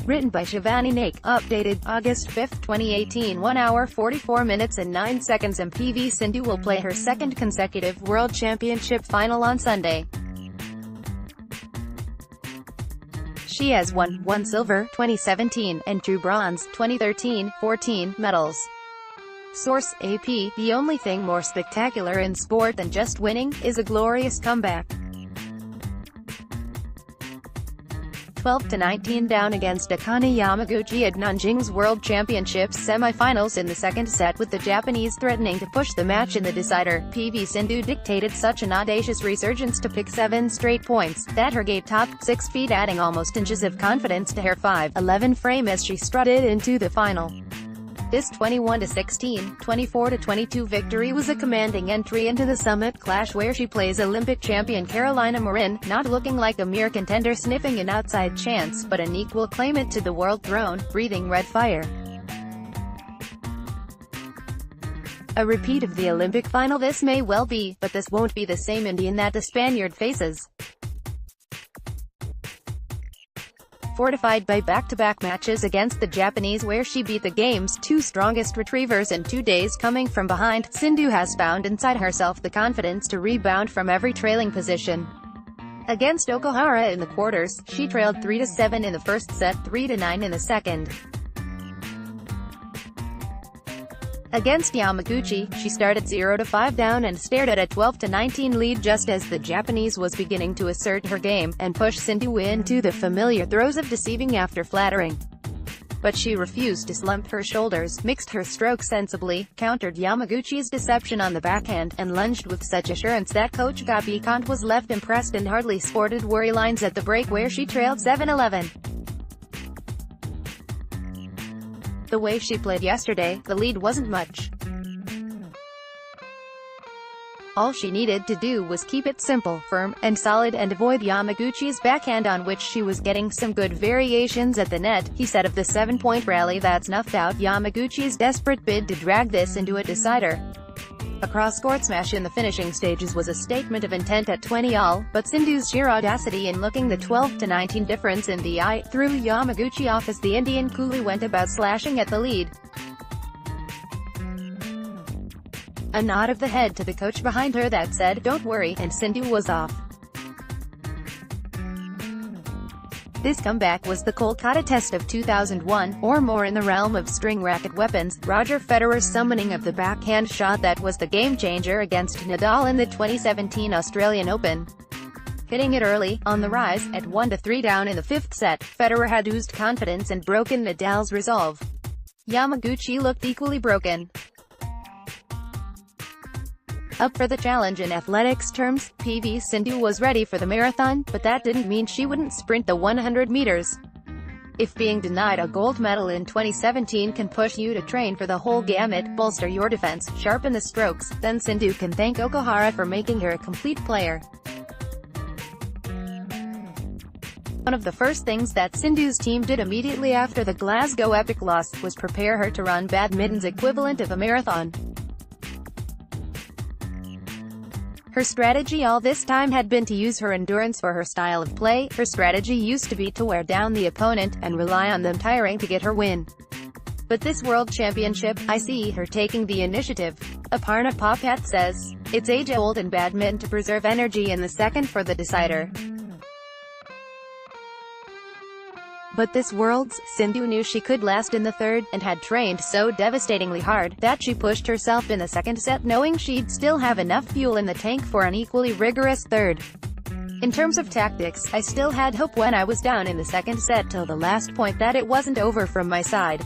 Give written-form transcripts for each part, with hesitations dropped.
Written by Shivani Naik. Updated August 5, 2018. 1 hour 44 minutes and 9 seconds. And PV Sindhu will play her second consecutive World Championship final on Sunday. She has won 1 silver, 2017, and 2 bronze, 2013, 14, medals. Source: AP. The only thing more spectacular in sport than just winning is a glorious comeback. 12-19 down against Akane Yamaguchi at Nanjing's World Championships semifinals in the second set, with the Japanese threatening to push the match in the decider. PV Sindhu dictated such an audacious resurgence to pick 7 straight points, that her gait topped 6 feet, adding almost inches of confidence to her 5'11" frame as she strutted into the final. This 21-16, 24-22 victory was a commanding entry into the summit clash where she plays Olympic champion Carolina Marin, not looking like a mere contender sniffing an outside chance, but an equal claimant to the world throne, breathing red fire. A repeat of the Olympic final this may well be, but this won't be the same Indian that the Spaniard faces. Fortified by back-to-back matches against the Japanese where she beat the game's 2 strongest retrievers in 2 days coming from behind, Sindhu has found inside herself the confidence to rebound from every trailing position. Against Okuhara in the quarters, she trailed 3-7 in the first set, 3-9 in the second. Against Yamaguchi, she started 0-5 down and stared at a 12-19 lead just as the Japanese was beginning to assert her game, and push Sindhu into the familiar throes of deceiving after flattering. But she refused to slump her shoulders, mixed her stroke sensibly, countered Yamaguchi's deception on the backhand, and lunged with such assurance that coach Gopikant was left impressed and hardly sported worry lines at the break where she trailed 7-11. The way she played yesterday, the lead wasn't much. All she needed to do was keep it simple, firm, and solid and avoid Yamaguchi's backhand, on which she was getting some good variations at the net, he said of the 7-point rally that snuffed out Yamaguchi's desperate bid to drag this into a decider. A cross-court smash in the finishing stages was a statement of intent at 20-all, but Sindhu's sheer audacity in looking the 12-19 difference in the eye threw Yamaguchi off as the Indian coolly went about slashing at the lead. A nod of the head to the coach behind her that said, "Don't worry," and Sindhu was off. This comeback was the Kolkata test of 2001, or more in the realm of string racket weapons, Roger Federer's summoning of the backhand shot that was the game-changer against Nadal in the 2017 Australian Open. Hitting it early, on the rise, at 1-3 down in the 5th set, Federer had oozed confidence and broken Nadal's resolve. Yamaguchi looked equally broken. Up for the challenge in athletics terms, PV Sindhu was ready for the marathon, but that didn't mean she wouldn't sprint the 100 meters. If being denied a gold medal in 2017 can push you to train for the whole gamut, bolster your defense, sharpen the strokes, then Sindhu can thank Okuhara for making her a complete player. One of the first things that Sindhu's team did immediately after the Glasgow Epic loss was prepare her to run badminton's equivalent of a marathon. Her strategy all this time had been to use her endurance for her style of play. Her strategy used to be to wear down the opponent, and rely on them tiring to get her win. But this World Championship, I see her taking the initiative. Aparna Popat says, "It's age-old in badminton to preserve energy in the second for the decider. But this Worlds, Sindhu knew she could last in the third, and had trained so devastatingly hard, that she pushed herself in the second set knowing she'd still have enough fuel in the tank for an equally rigorous third. In terms of tactics, I still had hope when I was down in the second set till the last point that it wasn't over from my side.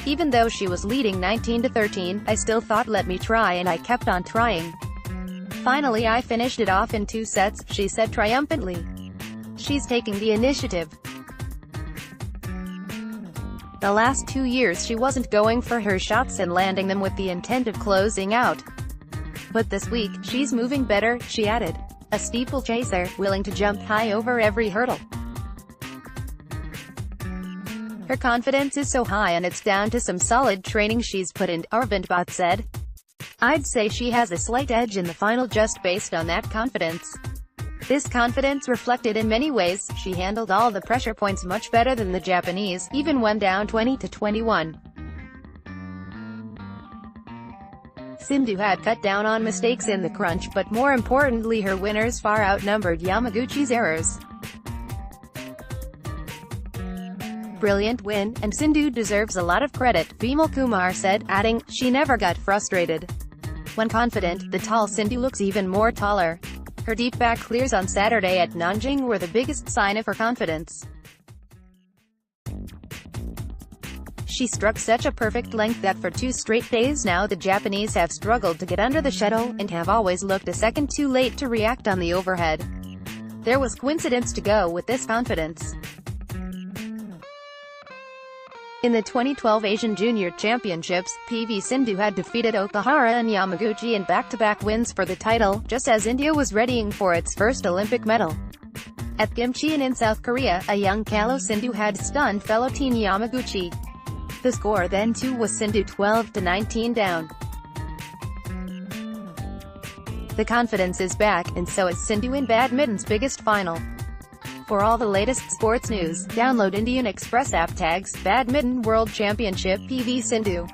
Even though she was leading 19-13, I still thought let me try, and I kept on trying. Finally I finished it off in 2 sets, she said triumphantly. She's taking the initiative. The last 2 years she wasn't going for her shots and landing them with the intent of closing out. But this week, she's moving better, she added. A steeplechaser, willing to jump high over every hurdle. Her confidence is so high and it's down to some solid training she's put in, Arvind Bhatt said. I'd say she has a slight edge in the final just based on that confidence. This confidence reflected in many ways. She handled all the pressure points much better than the Japanese, even when down 20-21. Sindhu had cut down on mistakes in the crunch, but more importantly her winners far outnumbered Yamaguchi's errors. Brilliant win, and Sindhu deserves a lot of credit, Bimal Kumar said, adding, she never got frustrated. When confident, the tall Sindhu looks even more taller. Her deep back clears on Saturday at Nanjing were the biggest sign of her confidence. She struck such a perfect length that for 2 straight days now the Japanese have struggled to get under the shuttle, and have always looked a second too late to react on the overhead. There was coincidence to go with this confidence. In the 2012 Asian Junior Championships, PV Sindhu had defeated Akane and Yamaguchi in back-to-back wins for the title, just as India was readying for its first Olympic medal. At Gimcheon in South Korea, a young Kalo Sindhu had stunned fellow teen Yamaguchi. The score then too was Sindhu 12-19 down. The confidence is back, and so is Sindhu in badminton's biggest final. For all the latest sports news, download Indian Express app. Tags Badminton World Championship PV Sindhu.